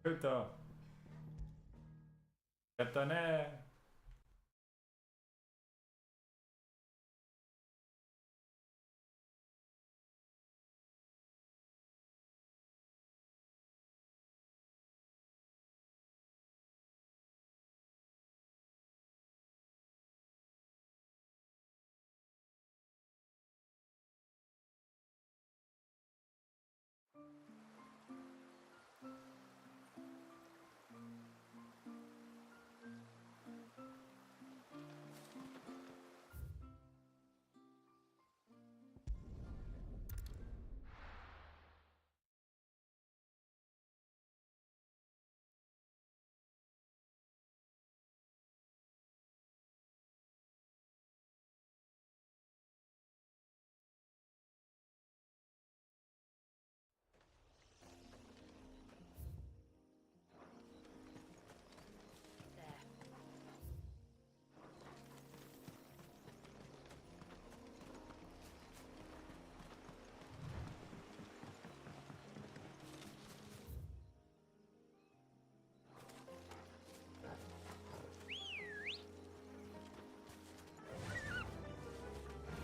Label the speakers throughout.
Speaker 1: Kruto. Je to ne.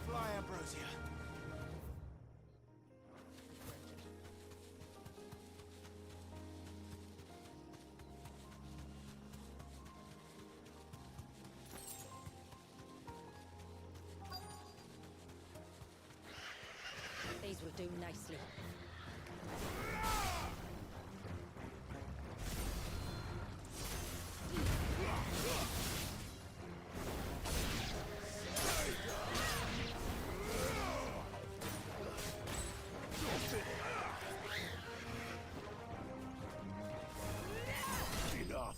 Speaker 2: Fly, Ambrosia.
Speaker 3: These will do nicely.
Speaker 2: Enough.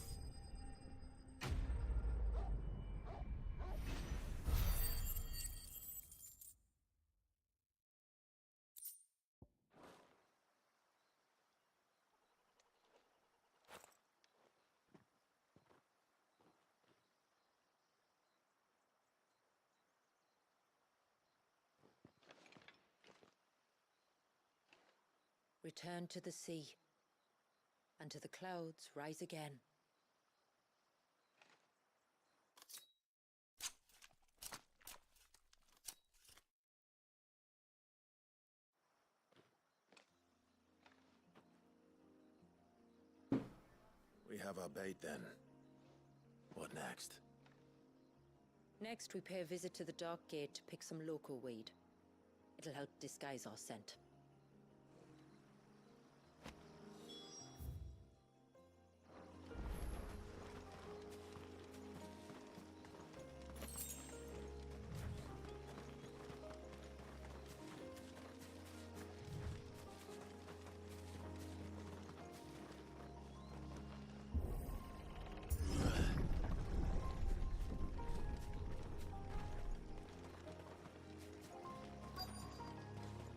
Speaker 3: Return to the sea, and to the clouds rise again.
Speaker 2: We have our bait then. What next?
Speaker 3: Next, we pay a visit to the Dark Gate to pick some local weed. It'll help disguise our scent.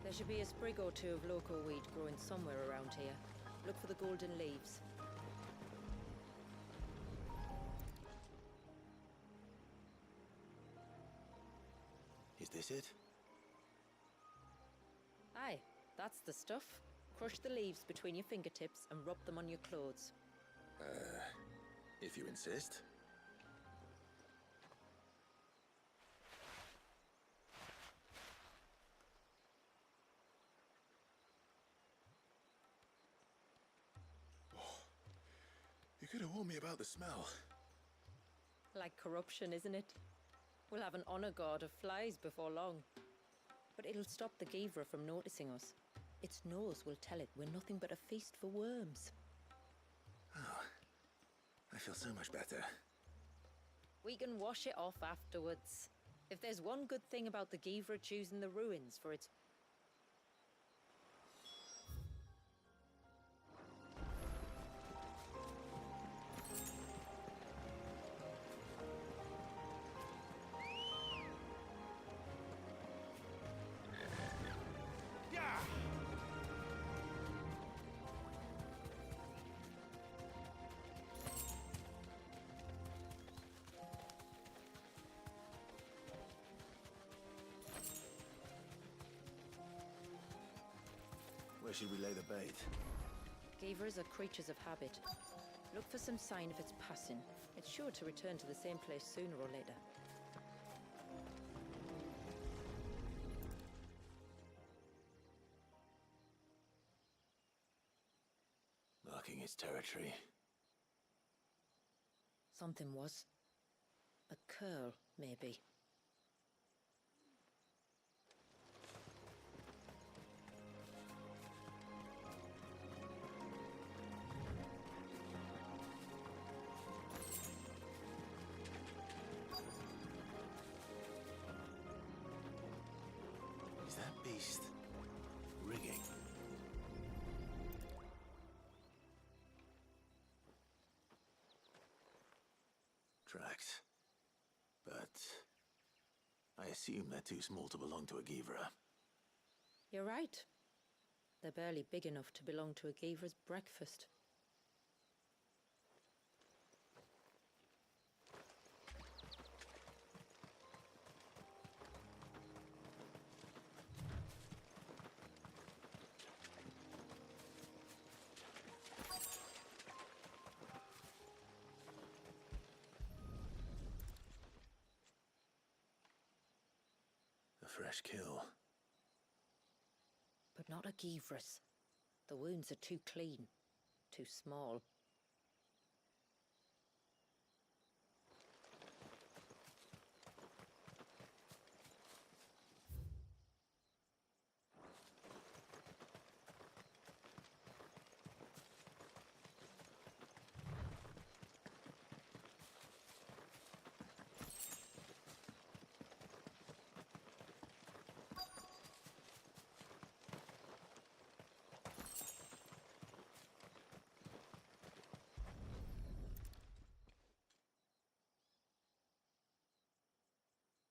Speaker 3: There should be a sprig or two of local weed growing somewhere around here. Look for the golden leaves.
Speaker 2: Is this it?
Speaker 3: Aye, that's the stuff. Crush the leaves between your fingertips and rub them on your clothes.
Speaker 2: If you insist. You could have warned me about the smell.
Speaker 3: Like corruption, isn't it? We'll have an honor guard of flies before long. But it'll stop the Givra from noticing us. Its nose will tell it we're nothing but a feast for worms.
Speaker 2: Oh, I feel so much better.
Speaker 3: We can wash it off afterwards. If there's one good thing about the Givra choosing the ruins for its...
Speaker 2: Where should we lay the bait?
Speaker 3: Gavers are creatures of habit. Look for some sign of its passing. It's sure to return to the same place sooner or later.
Speaker 2: Marking its territory.
Speaker 3: Something was. A curl, maybe.
Speaker 2: Is that beast rigging? Tracks. But I assume they're too small to belong to a Givra.
Speaker 3: You're right. They're barely big enough to belong to a Gavra's breakfast.
Speaker 2: A fresh kill.
Speaker 3: But not a Givra's. The wounds are too clean, too small.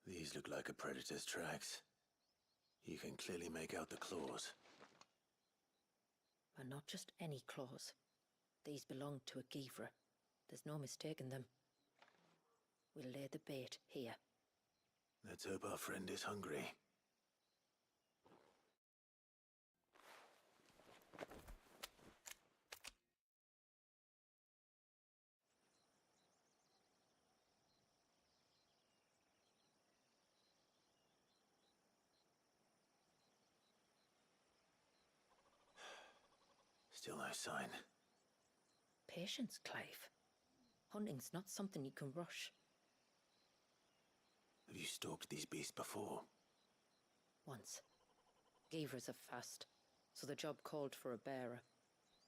Speaker 2: These look like a predator's tracks. You can clearly make out the claws.
Speaker 3: And not just any claws. These belong to a Givra. There's no mistaking them. We'll lay the bait here.
Speaker 2: Let's hope our friend is hungry. Still no sign.
Speaker 3: Patience, Clive. Hunting's not something you can rush.
Speaker 2: Have you stalked these beasts before?
Speaker 3: Once. Gavras are fast, so the job called for a bearer.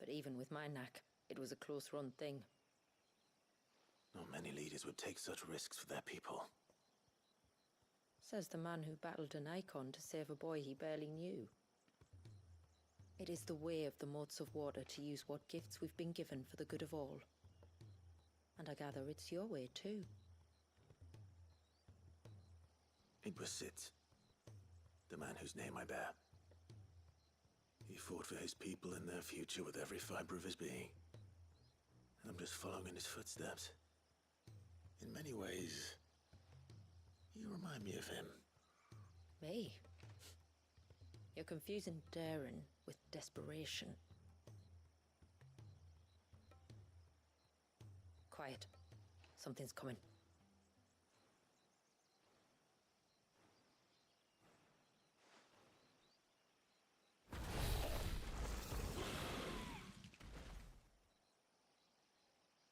Speaker 3: But even with my knack, it was a close-run thing.
Speaker 2: Not many leaders would take such risks for their people.
Speaker 3: Says the man who battled an icon to save a boy he barely knew. It is the way of the moats of water to use what gifts we've been given for the good of all. And I gather it's your way too.
Speaker 2: It was Sid, the man whose name I bear. He fought for his people and their future with every fiber of his being. And I'm just following in his footsteps. In many ways, you remind me of him.
Speaker 3: Me? You're confusing daring with desperation. Quiet. Something's coming.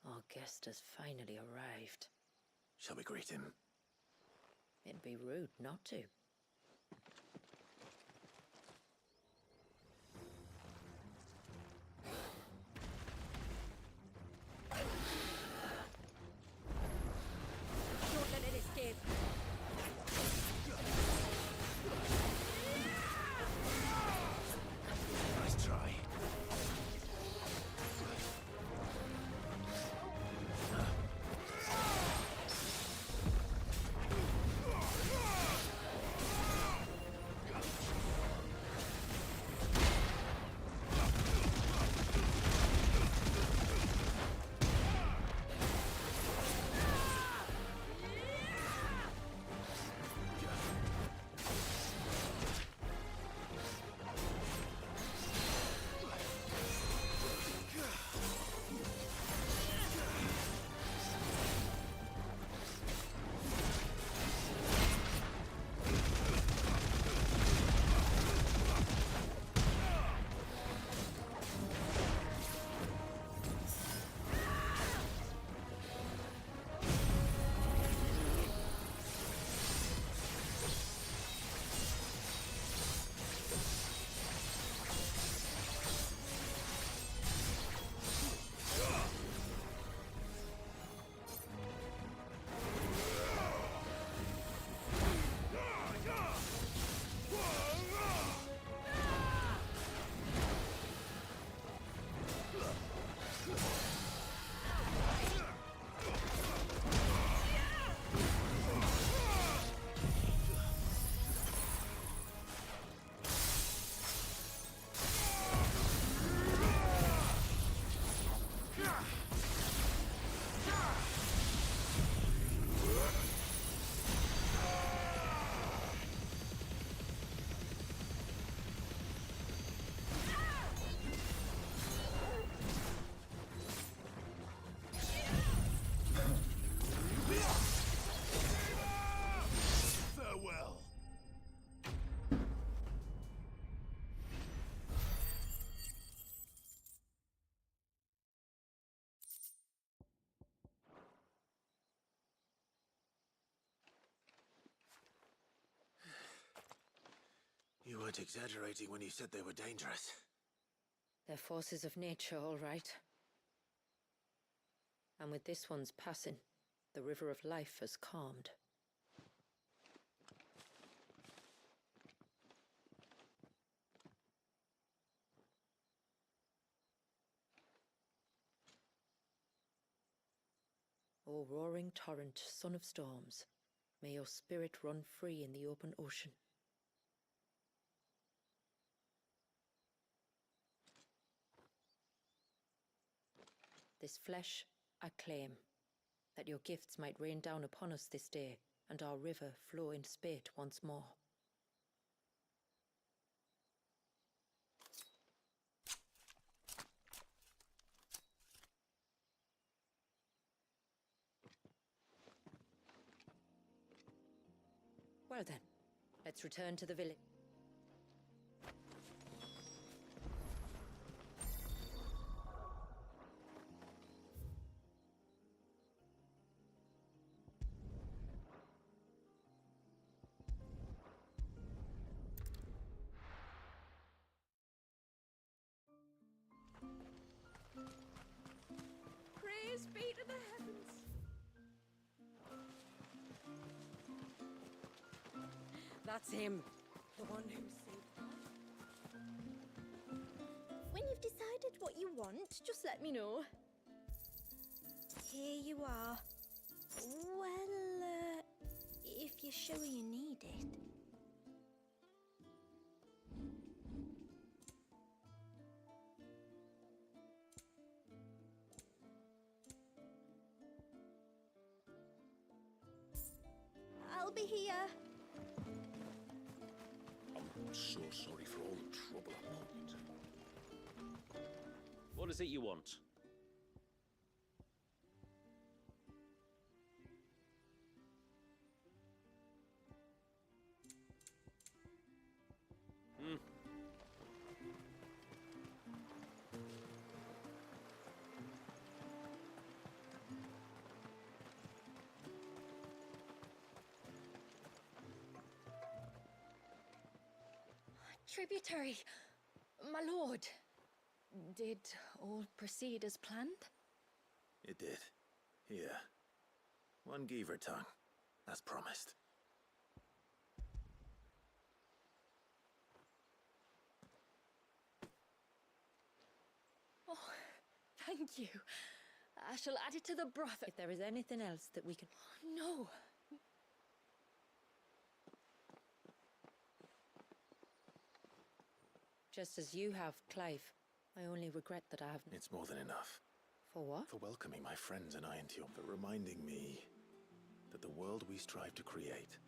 Speaker 3: Our guest has finally arrived.
Speaker 2: Shall we greet him?
Speaker 3: It'd be rude not to. Don't let it escape.
Speaker 2: Nice try. weren't exaggerating when you said they were dangerous.
Speaker 3: They're forces of nature, all right. And with this one's passing, the river of life has calmed. O roaring torrent, son of storms, may your spirit run free in the open ocean. This flesh I claim, that your gifts might rain down upon us this day, and our river flow in spate once more. Well then, let's return to the village. Praise be to the heavens! That's him. The one who saved us.
Speaker 1: When you've decided what you want, just let me know. Here you are. Well, if you're sure you need it. I'll be here.
Speaker 4: I'm so sorry for all the trouble I put you to. What is it you want?
Speaker 1: Tributary, my lord. Did all proceed as planned?
Speaker 2: It did. Here. One Geaver tongue, as promised.
Speaker 1: Oh, thank you. I shall add it to the broth.
Speaker 3: If there is anything else that we can...
Speaker 1: No.
Speaker 3: Just as you have, Clive. I only regret that I haven't...
Speaker 2: It's more than enough.
Speaker 3: For what?
Speaker 2: For welcoming my friends and I into your... For reminding me that the world we strive to create...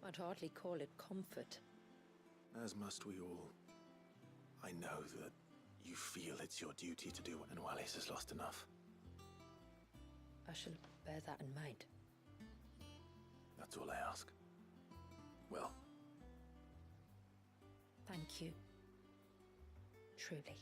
Speaker 3: I'd hardly call it comfort.
Speaker 2: As must we all. I know that you feel it's your duty to do, and Wallis has lost enough.
Speaker 3: I shall bear that in mind.
Speaker 2: That's all I ask. Well.
Speaker 3: Thank you. Truly.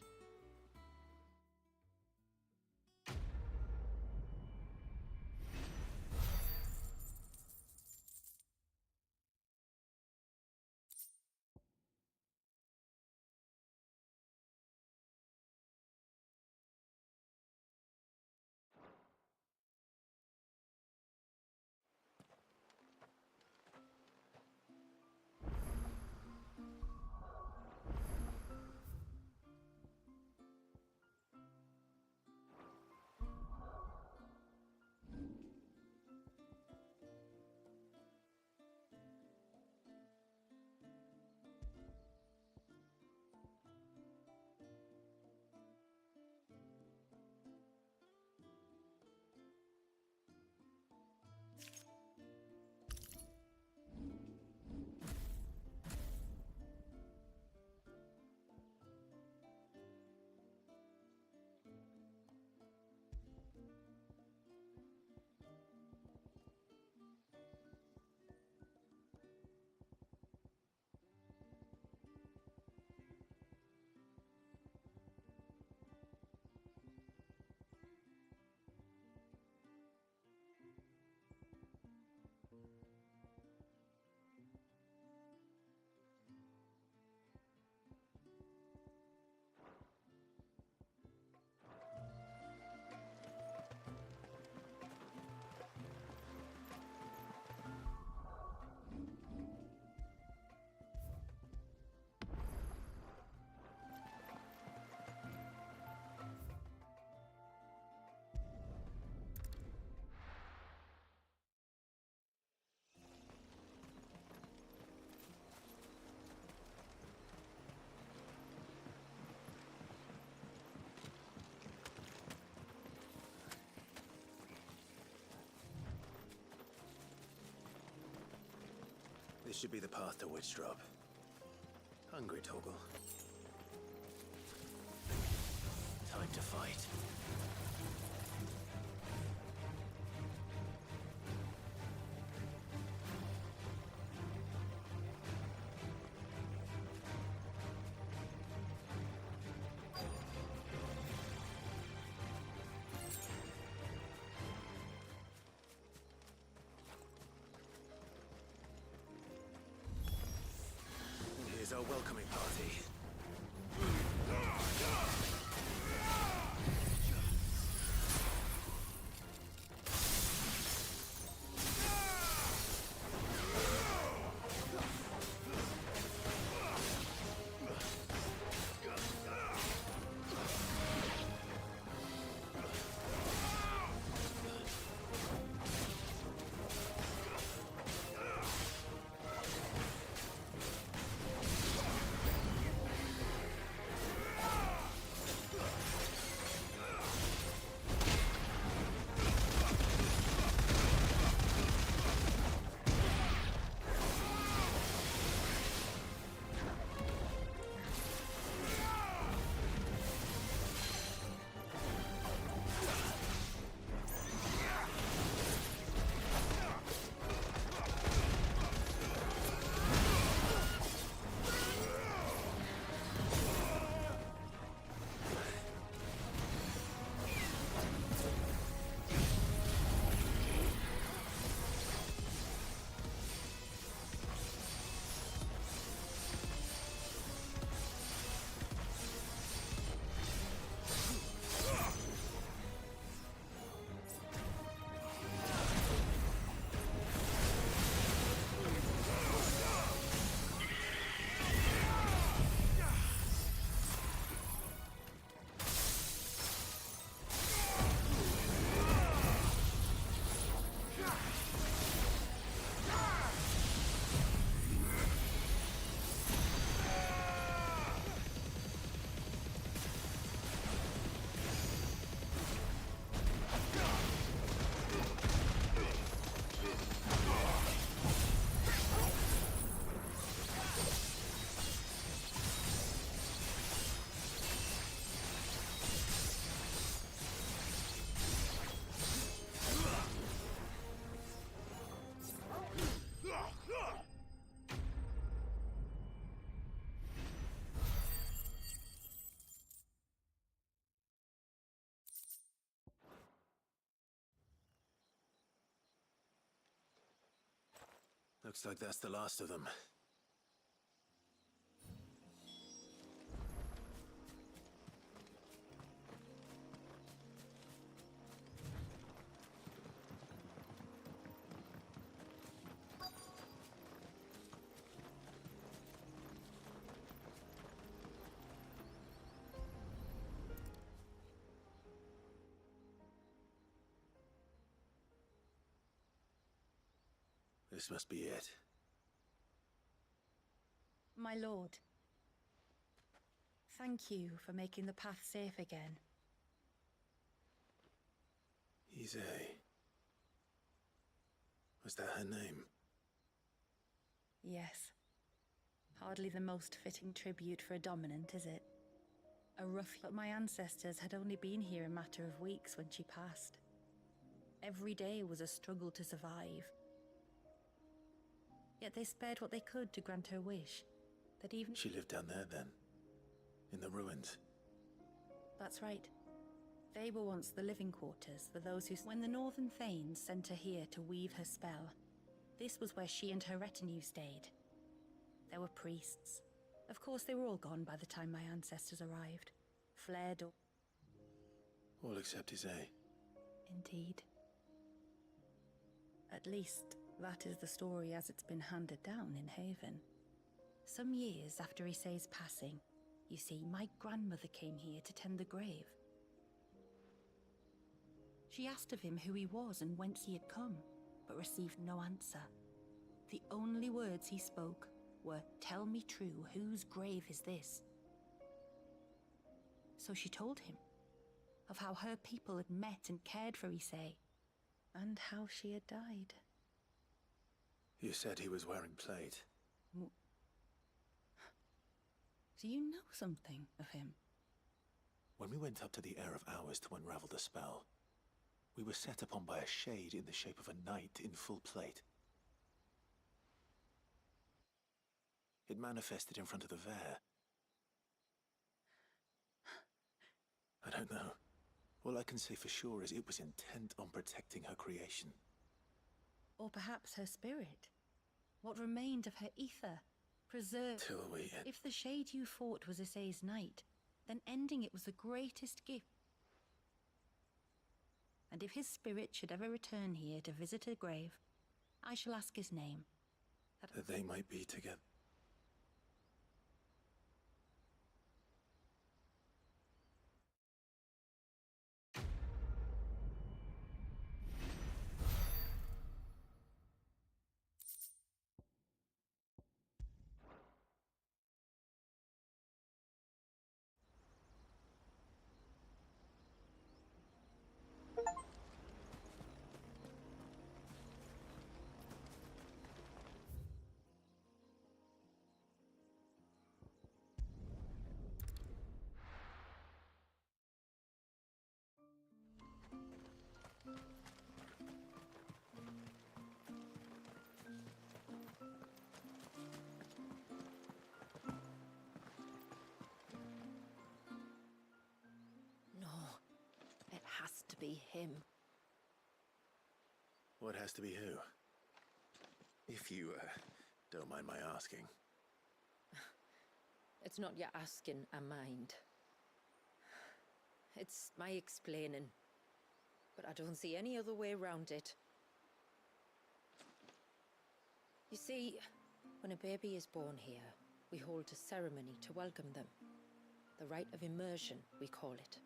Speaker 2: should be the path to Witchdrop. Hungry, Toggle? Time to fight. Here's our welcoming party. Looks like that's the last of them. This must be it.
Speaker 5: My lord, thank you for making the path safe again.
Speaker 2: Ise. Was that her name?
Speaker 5: Yes. Hardly the most fitting tribute for a dominant, is it? A rough, but my ancestors had only been here a matter of weeks when she passed. Every day was a struggle to survive. Yet they spared what they could to grant her wish. That even...
Speaker 2: She lived down there then? In the ruins?
Speaker 5: That's right. They were once the living quarters for those who... When the Northern Thanes sent her here to weave her spell, this was where she and her retinue stayed. There were priests. Of course, they were all gone by the time my ancestors arrived. Fled or...
Speaker 2: All except Ise.
Speaker 5: Indeed. At least, that is the story as it's been handed down in Haven. Some years after Ise's passing, you see, my grandmother came here to tend the grave. She asked of him who he was and whence he had come, but received no answer. The only words he spoke were, "Tell me true, whose grave is this?" So she told him of how her people had met and cared for Ise, and how she had died.
Speaker 2: You said he was wearing plate.
Speaker 5: Do you know something of him?
Speaker 2: When we went up to the Air of Hours to unravel the spell, we were set upon by a shade in the shape of a knight in full plate. It manifested in front of the Vair. I don't know. All I can say for sure is it was intent on protecting her creation.
Speaker 5: Or perhaps her spirit? What remained of her ether? Preserved.
Speaker 2: Till we...
Speaker 5: If the shade you fought was Issei's knight, then ending it was the greatest gift. And if his spirit should ever return here to visit her grave, I shall ask his name.
Speaker 2: that they might be together.
Speaker 3: It has to be him.
Speaker 2: What has to be who? If you, don't mind my asking.
Speaker 3: It's not your asking, I mind. It's my explaining. But I don't see any other way around it. You see, when a baby is born here, we hold a ceremony to welcome them. The rite of immersion, we call it.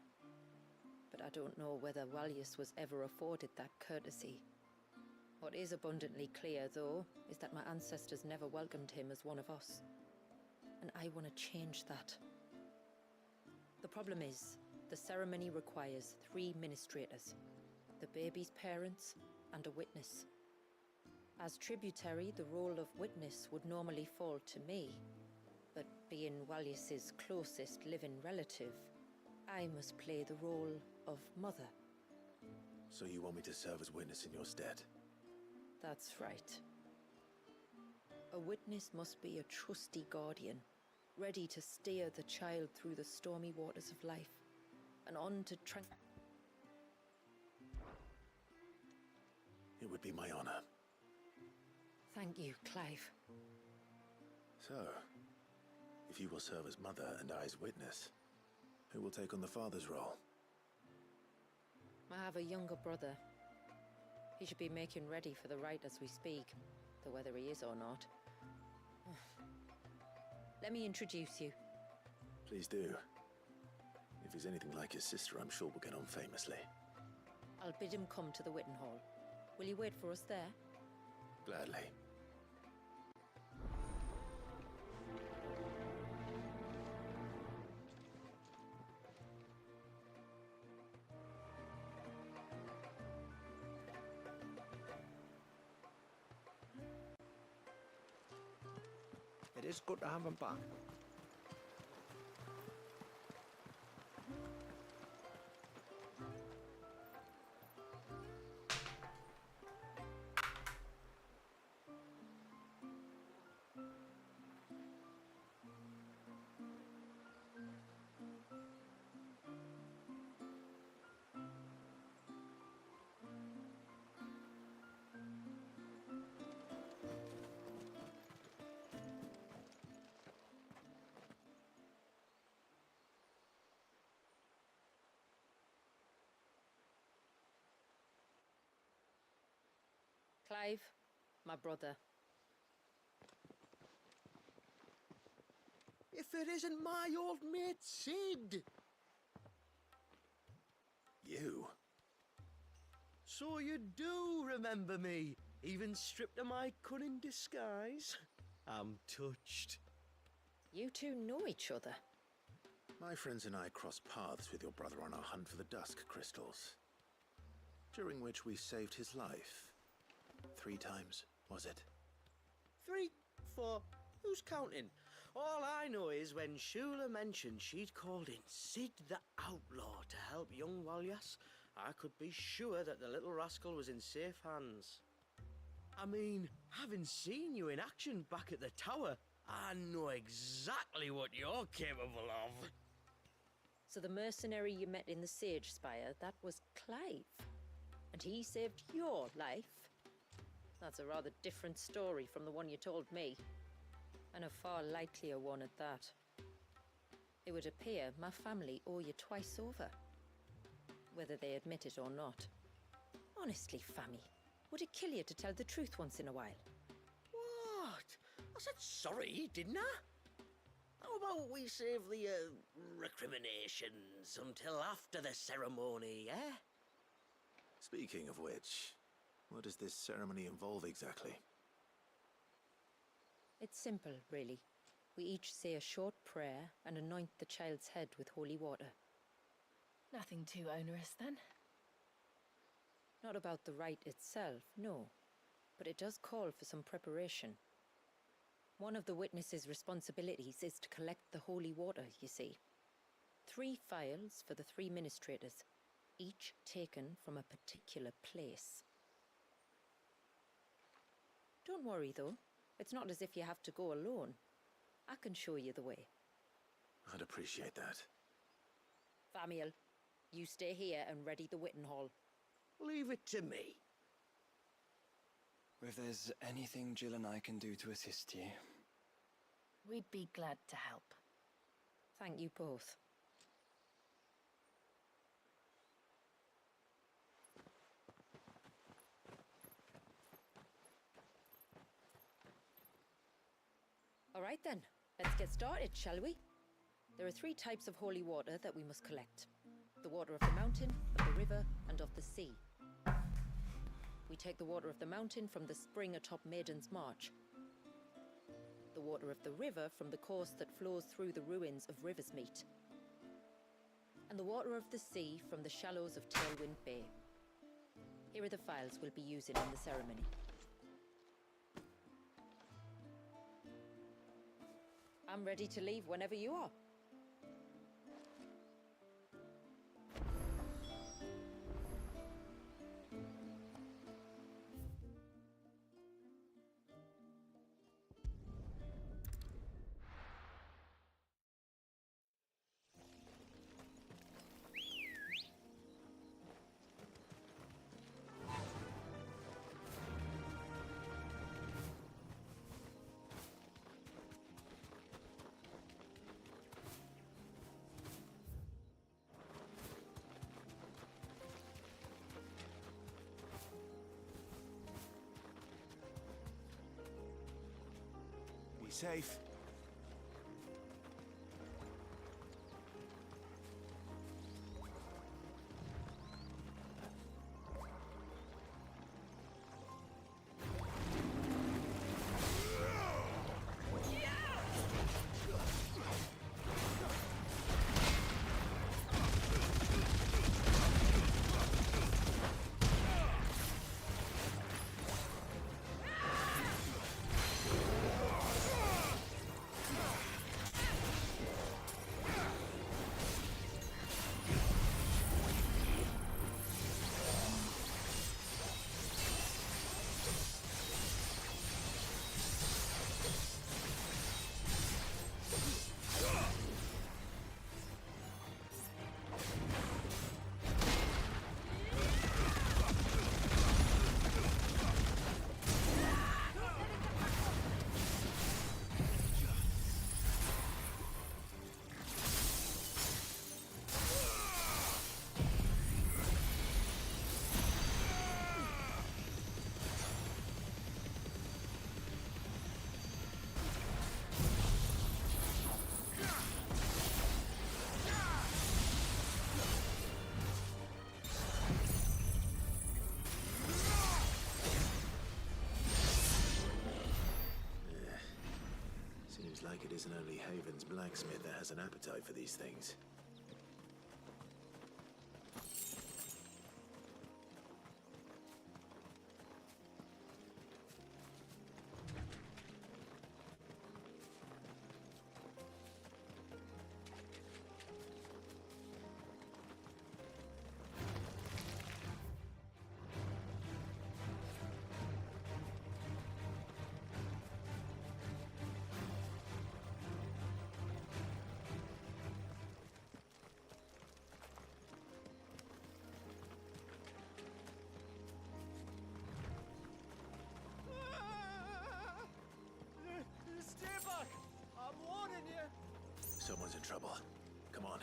Speaker 3: But I don't know whether Wallius was ever afforded that courtesy. What is abundantly clear, though, is that my ancestors never welcomed him as one of us. And I want to change that. The problem is, the ceremony requires 3 ministrators, the baby's parents and a witness. As tributary, the role of witness would normally fall to me, but being Wallius's closest living relative, I must play the role of mother.
Speaker 2: So you want me to serve as witness in your stead?
Speaker 3: That's right. A witness must be a trusty guardian, ready to steer the child through the stormy waters of life, and on to
Speaker 2: It would be my honor.
Speaker 3: Thank you, Clive.
Speaker 2: So, if you will serve as mother and I as witness, who will take on the father's role?
Speaker 3: I have a younger brother. He should be making ready for the rite as we speak, though whether he is or not. Let me introduce you.
Speaker 2: Please do. If he's anything like his sister, I'm sure we'll get on famously.
Speaker 3: I'll bid him come to the Witten Hall. Will you wait for us there?
Speaker 2: Gladly.
Speaker 6: It is good to have him back.
Speaker 3: Clive, my brother.
Speaker 6: If it isn't my old mate Sid!
Speaker 2: You?
Speaker 6: So you do remember me, even stripped of my cunning disguise? I'm touched.
Speaker 3: You two know each other.
Speaker 2: My friends and I crossed paths with your brother on our hunt for the Dusk Crystals, during which we saved his life. 3 times, was it?
Speaker 6: 3, 4, Who's counting? All I know is when Shula mentioned she'd called in Sid the Outlaw to help young Walyas, I could be sure that the little rascal was in safe hands. I mean, having seen you in action back at the tower, I know exactly what you're capable of.
Speaker 3: So the mercenary you met in the Sage Spire, that was Clive. And he saved your life? That's a rather different story from the one you told me. And a far likelier one at that. It would appear my family owe you twice over. Whether they admit it or not. Honestly, Fammy, would it kill you to tell the truth once in a while?
Speaker 6: What? I said sorry, didn't I? How about we save the recriminations until after the ceremony, eh?
Speaker 2: Speaking of which, what does this ceremony involve exactly?
Speaker 3: It's simple, really. We each say a short prayer and anoint the child's head with holy water.
Speaker 1: Nothing too onerous then.
Speaker 3: Not about the rite itself, no. But it does call for some preparation. One of the witness's responsibilities is to collect the holy water, you see. 3 phials for the 3 ministrators, each taken from a particular place. Don't worry, though. It's not as if you have to go alone. I can show you the way.
Speaker 2: I'd appreciate that.
Speaker 3: Famiel, you stay here and ready the Witten Hall.
Speaker 6: Leave it to me.
Speaker 7: If there's anything Jill and I can do to assist you.
Speaker 1: We'd be glad to help.
Speaker 3: Thank you both. All right then, let's get started, shall we? There are 3 types of holy water that we must collect. The water of the mountain, of the river, and of the sea. We take the water of the mountain from the spring atop Maiden's March. The water of the river from the course that flows through the ruins of Riversmeet. And the water of the sea from the shallows of Tailwind Bay. Here are the phials we'll be using in the ceremony. I'm ready to leave whenever you are.
Speaker 2: Be safe. Seems like it isn't only Haven's blacksmith that has an appetite for these things. Someone's in trouble. Come on.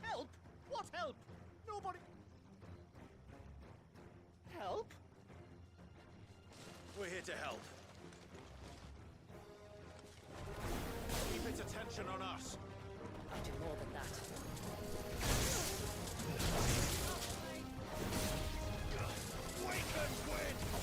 Speaker 6: Help! What help? Nobody... Help?
Speaker 2: We're here to help. Keep its attention on us.
Speaker 3: I do more than that.
Speaker 2: Waken wind!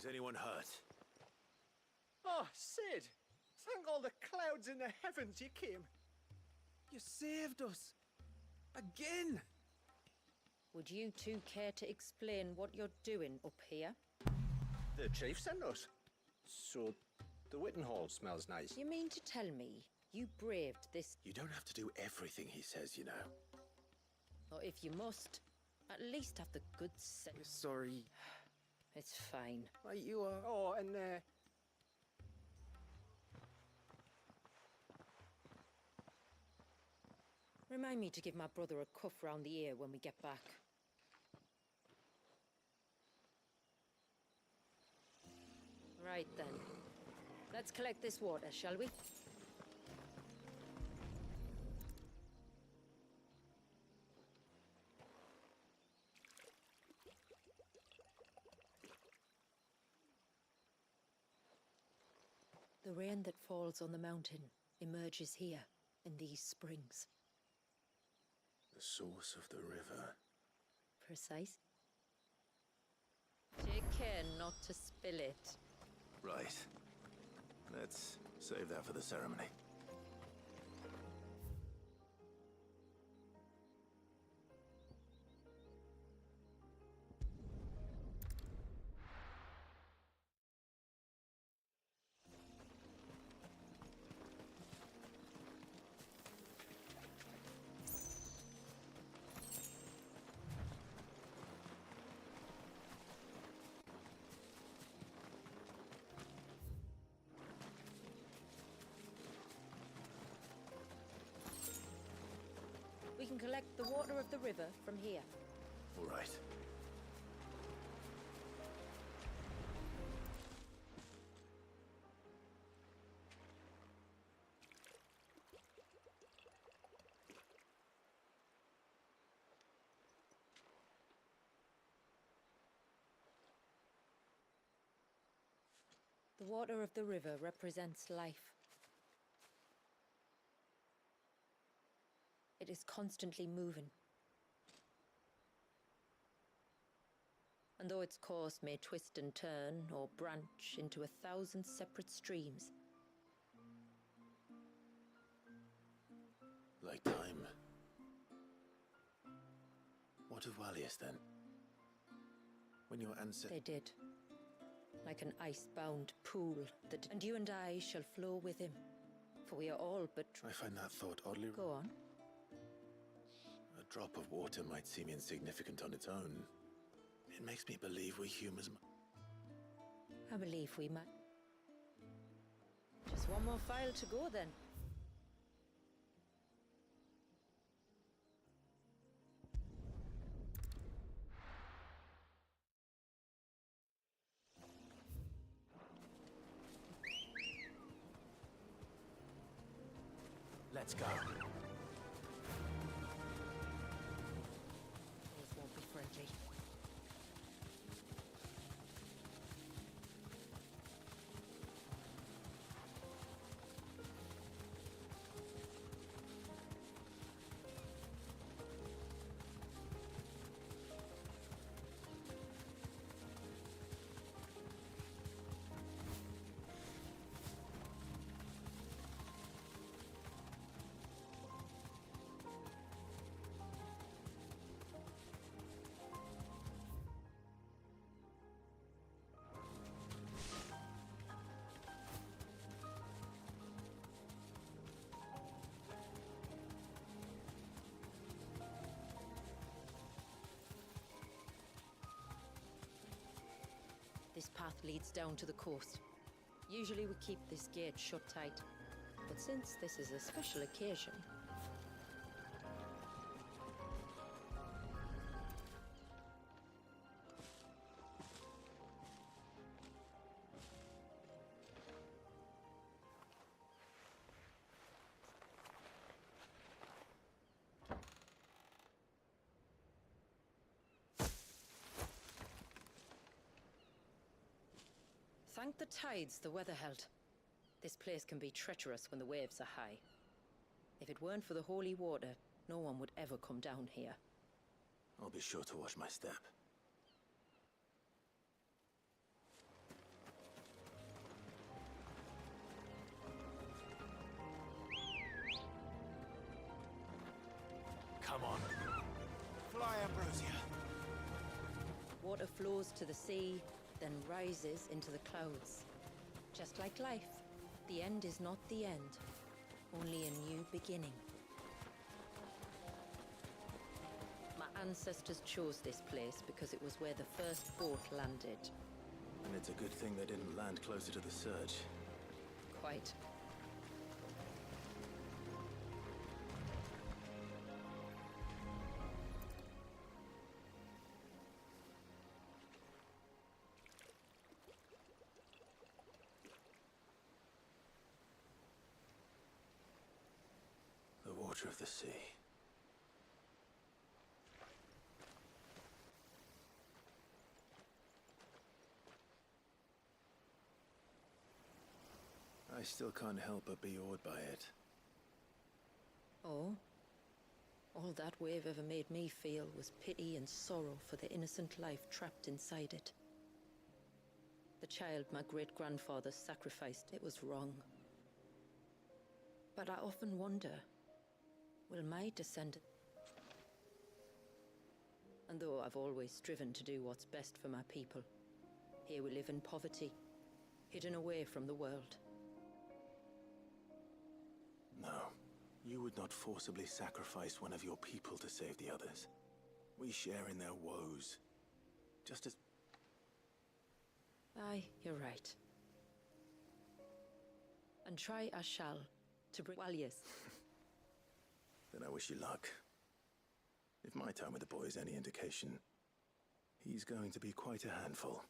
Speaker 2: Is anyone hurt?
Speaker 6: Oh, Sid! Thank all the clouds in the heavens you came. You saved us. Again!
Speaker 3: Would you two care to explain what you're doing up here?
Speaker 8: The chief sent us. So, the Witten Hall smells nice.
Speaker 3: You mean to tell me you braved this,
Speaker 2: You don't have to do everything he says, you know.
Speaker 3: or if you must, at least have the good sense?
Speaker 6: Sorry.
Speaker 3: It's fine.
Speaker 6: Right, you are. Oh, and
Speaker 3: Remind me to give my brother a cuff round the ear when we get back. Right then. Let's collect this water, shall we? The rain that falls on the mountain emerges here in these springs.
Speaker 2: The source of the river.
Speaker 3: Precise. Take care not to spill it.
Speaker 2: Right. Let's save that for the ceremony.
Speaker 3: We can collect the water of the river from here.
Speaker 2: All right.
Speaker 3: The water of the river represents life. It is constantly moving. And though its course may twist and turn or branch into 1,000 separate streams,
Speaker 2: Like time. What of Wallius then? When your ancestors...
Speaker 3: they did. Like an ice-bound pool that... And you and I shall flow with him. For we are all but...
Speaker 2: I find that thought oddly...
Speaker 3: Go on.
Speaker 2: A drop of water might seem insignificant on its own. It makes me believe we humans...
Speaker 3: I believe we might. Just one more file to go then.
Speaker 2: Let's go.
Speaker 3: Those won't be friendly. This path leads down to the coast. Usually we keep this gate shut tight, but since this is a special occasion... Thank the tides the weather held. This place can be treacherous when the waves are high. If it weren't for the holy water, no one would ever come down here.
Speaker 2: I'll be sure to watch my step. Come on. Fly, Ambrosia.
Speaker 3: Water flows to the sea, then rises into the clouds. Just like life, the end is not the end, only a new beginning. My ancestors chose this place because it was where the first boat landed.
Speaker 2: And it's a good thing they didn't land closer to the surge.
Speaker 3: Quite.
Speaker 2: The water of the sea. I still can't help but be awed by it.
Speaker 3: Oh? All that wave ever made me feel was pity and sorrow for the innocent life trapped inside it. The child my great-grandfather sacrificed, it was wrong. But I often wonder, will my descendant... And though I've always striven to do what's best for my people, here we live in poverty, hidden away from the world.
Speaker 2: No, you would not forcibly sacrifice one of your people to save the others. We share in their woes, just as...
Speaker 3: Aye, you're right. And try I shall, to bring... Well, yes.
Speaker 2: Then I wish you luck. If my time with the boy is any indication, he's going to be quite a handful.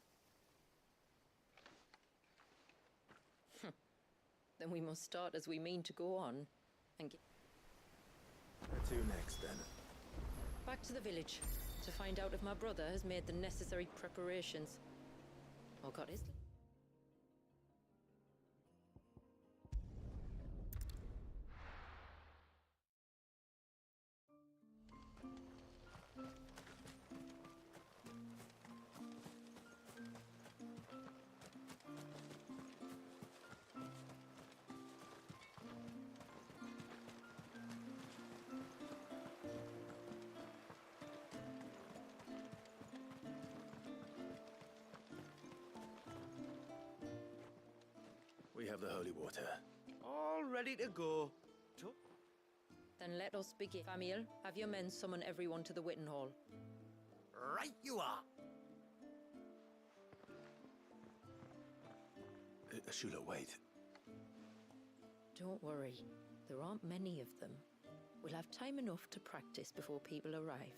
Speaker 3: Then we must start as we mean to go on, and get...
Speaker 2: Where to next, then?
Speaker 3: Back to the village, to find out if my brother has made the necessary preparations. Or got his...
Speaker 2: We have the holy water.
Speaker 6: All ready to go.
Speaker 3: Then let us begin. Famiel, have your men summon everyone to the Witten Hall.
Speaker 6: Right you are.
Speaker 2: Shula, wait.
Speaker 3: Don't worry, there aren't many of them. We'll have time enough to practice before people arrive.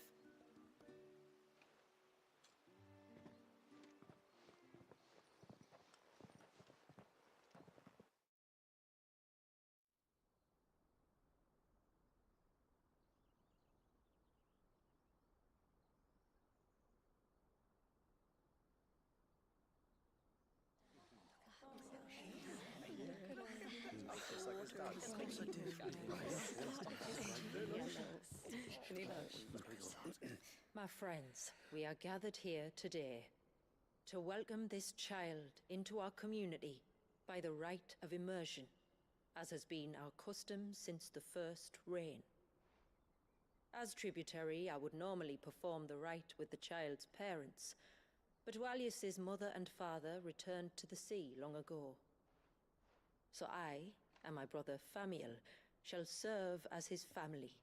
Speaker 3: My friends, we are gathered here today to welcome this child into our community by the rite of immersion, as has been our custom since the first reign. As tributary, I would normally perform the rite with the child's parents, but Walius's mother and father returned to the sea long ago. So I and my brother Famiel shall serve as his family,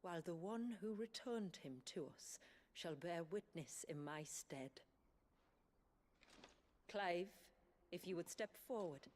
Speaker 3: while the one who returned him to us shall bear witness in my stead. Clive, if you would step forward.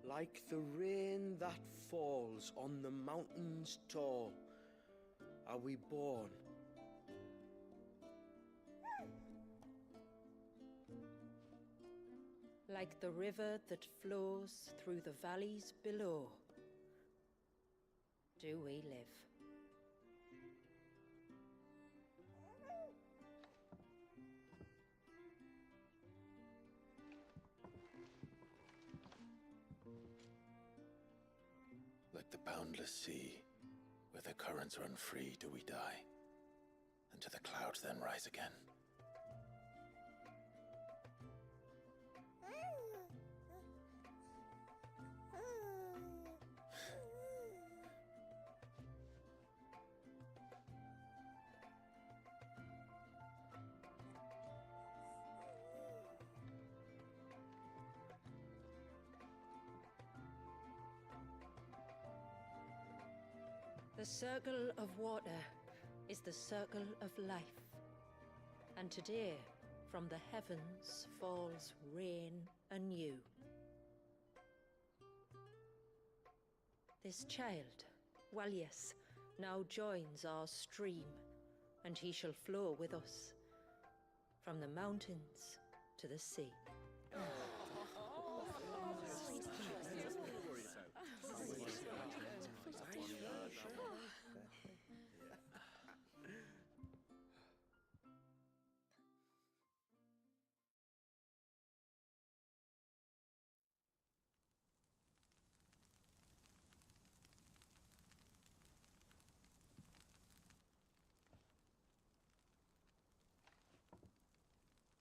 Speaker 6: Like the rain that falls on the mountains tall, are we born.
Speaker 3: Like the river that flows through the valleys below, do we live.
Speaker 2: Like the boundless sea, where the currents run free, do we die, and to the clouds then rise again.
Speaker 3: The circle of water is the circle of life. And today, from the heavens falls rain anew. This child, Walius, now joins our stream, and he shall flow with us from the mountains to the sea.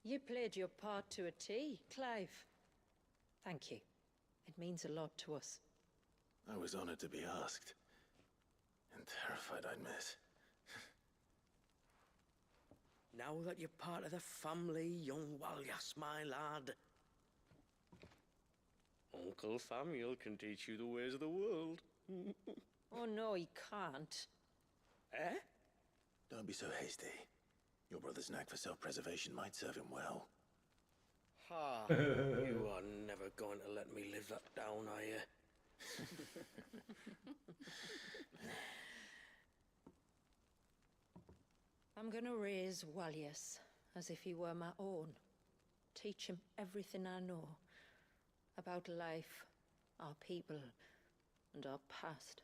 Speaker 3: You played your part to a T, Clive. Thank you. It means a lot to us.
Speaker 2: I was honored to be asked. And terrified I'd miss.
Speaker 6: Now that you're part of the family, young Walyas, my lad. Uncle Samuel can teach you the ways of the world.
Speaker 3: Oh no, he can't.
Speaker 6: Eh?
Speaker 2: Don't be so hasty. Your brother's knack for self-preservation might serve him well.
Speaker 6: Ha! You are never going to let me live that down, are you?
Speaker 3: I'm gonna raise Walyas as if he were my own. Teach him everything I know about life, our people, and our past.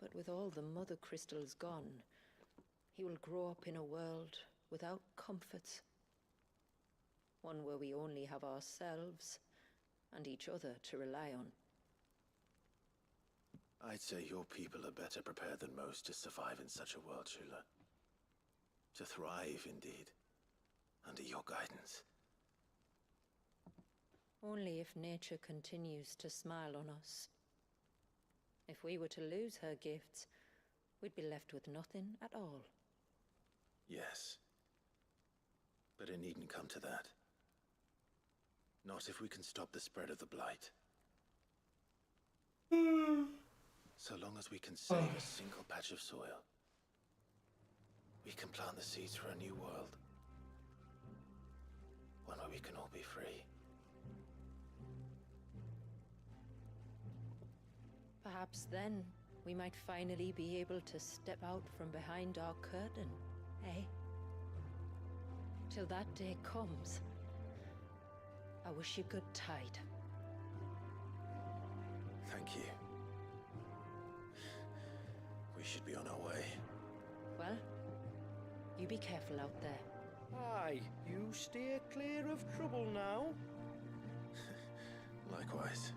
Speaker 3: But with all the mother crystals gone, he will grow up in a world without comforts. One where we only have ourselves and each other to rely on.
Speaker 2: I'd say your people are better prepared than most to survive in such a world, Shula. To thrive, indeed, under your guidance.
Speaker 3: Only if nature continues to smile on us. If we were to lose her gifts, we'd be left with nothing at all.
Speaker 2: Yes. But it needn't come to that. Not if we can stop the spread of the Blight. So long as we can save a single patch of soil, we can plant the seeds for a new world. One where we can all be free.
Speaker 3: Perhaps then, we might finally be able to step out from behind our curtain, eh? Till that day comes, I wish you good tide.
Speaker 2: Thank you. We should be on our way.
Speaker 3: Well, you be careful out there.
Speaker 6: Aye, you steer clear of trouble now.
Speaker 2: Likewise.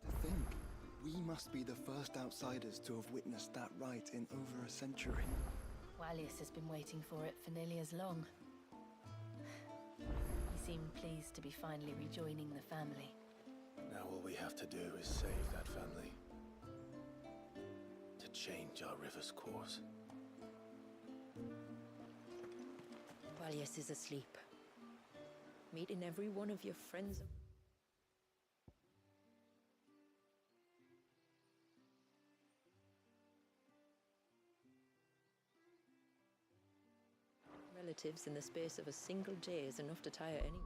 Speaker 7: To think, we must be the first outsiders to have witnessed that rite in over a century.
Speaker 5: Walyas has been waiting for it for nearly as long. He seemed pleased to be finally rejoining the family.
Speaker 2: Now all we have to do is save that family. To change our river's course.
Speaker 3: Walyas is asleep. Meeting every one of your friends. Relatives in the space of a single day is enough to tire anyone.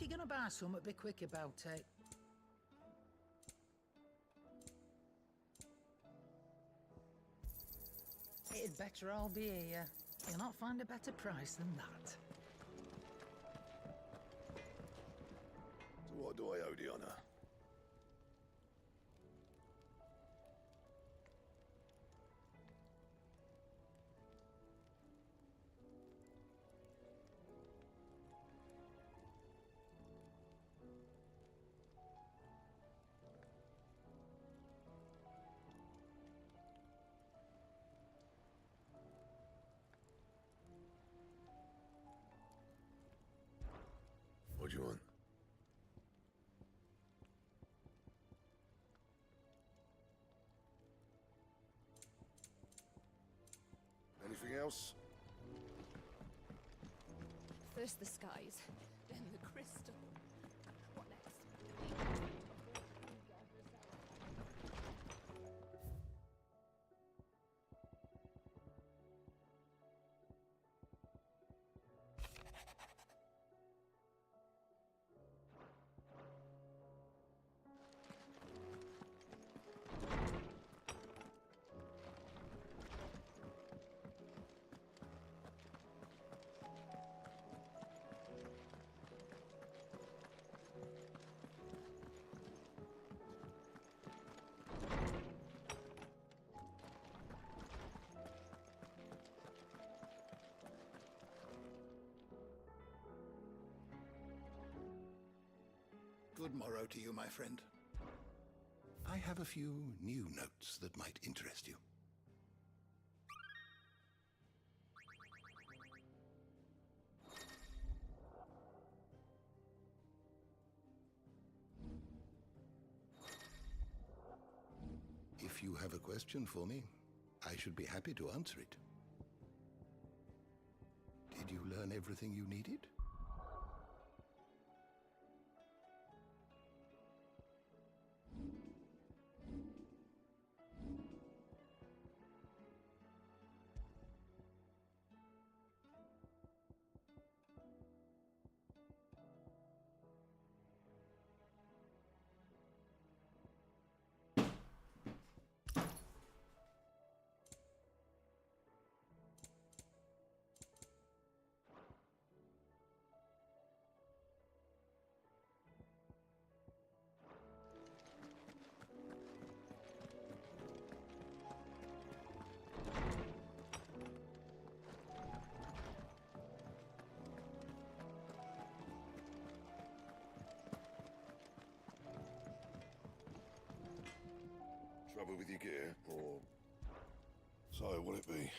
Speaker 9: you're gonna buy some, be quick about it. It'd better all be here. You'll not find a better price than that.
Speaker 2: So what do I owe the honor? What do you want? Anything else?
Speaker 1: First the skies, then the crystal. What next?
Speaker 10: Good morrow to you, my friend. I have a few new notes that might interest you. If you have a question for me, I should be happy to answer it. Did you learn everything you needed?
Speaker 2: Trouble with your gear, or so will it be?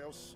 Speaker 8: else.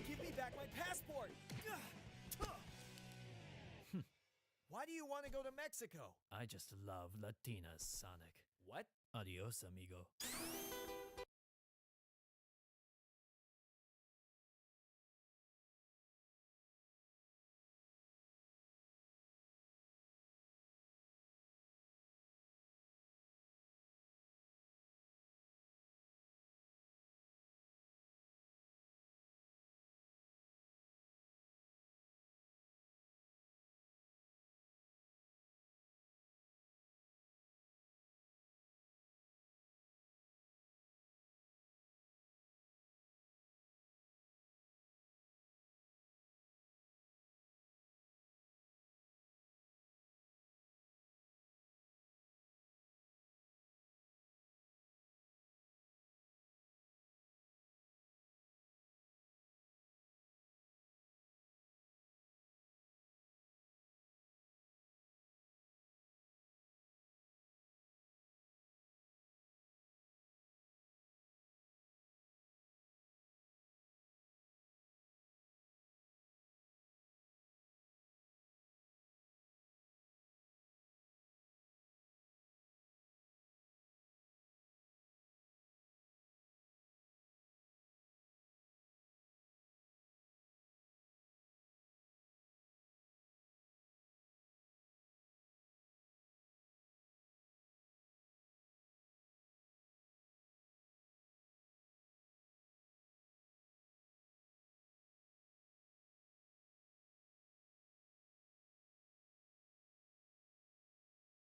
Speaker 11: Give me back my passport! Why do you want to go to Mexico?
Speaker 12: I just love Latinas, Sonic.
Speaker 11: What?
Speaker 12: Adios, amigo.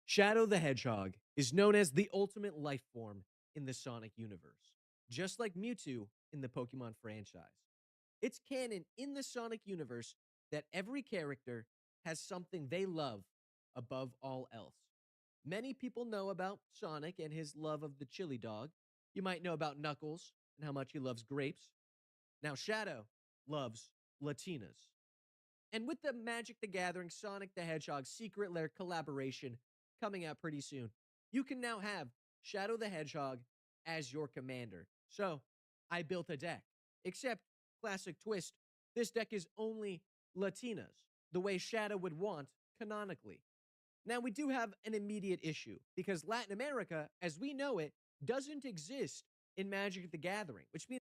Speaker 13: Shadow the Hedgehog is known as the ultimate life form in the Sonic universe, just like Mewtwo in the Pokemon franchise. It's canon in the Sonic universe that every character has something they love above all else. Many people know about Sonic and his love of the chili dog. You might know about Knuckles and how much he loves grapes. Now, Shadow loves Latinas. And with the Magic the Gathering Sonic the Hedgehog Secret Lair collaboration coming out pretty soon, you can now have Shadow the Hedgehog as your commander. So, I built a deck. Except, classic twist, this deck is only Latinas, the way Shadow would want canonically. Now, we do have an immediate issue, because Latin America, as we know it, doesn't exist in Magic the Gathering, which means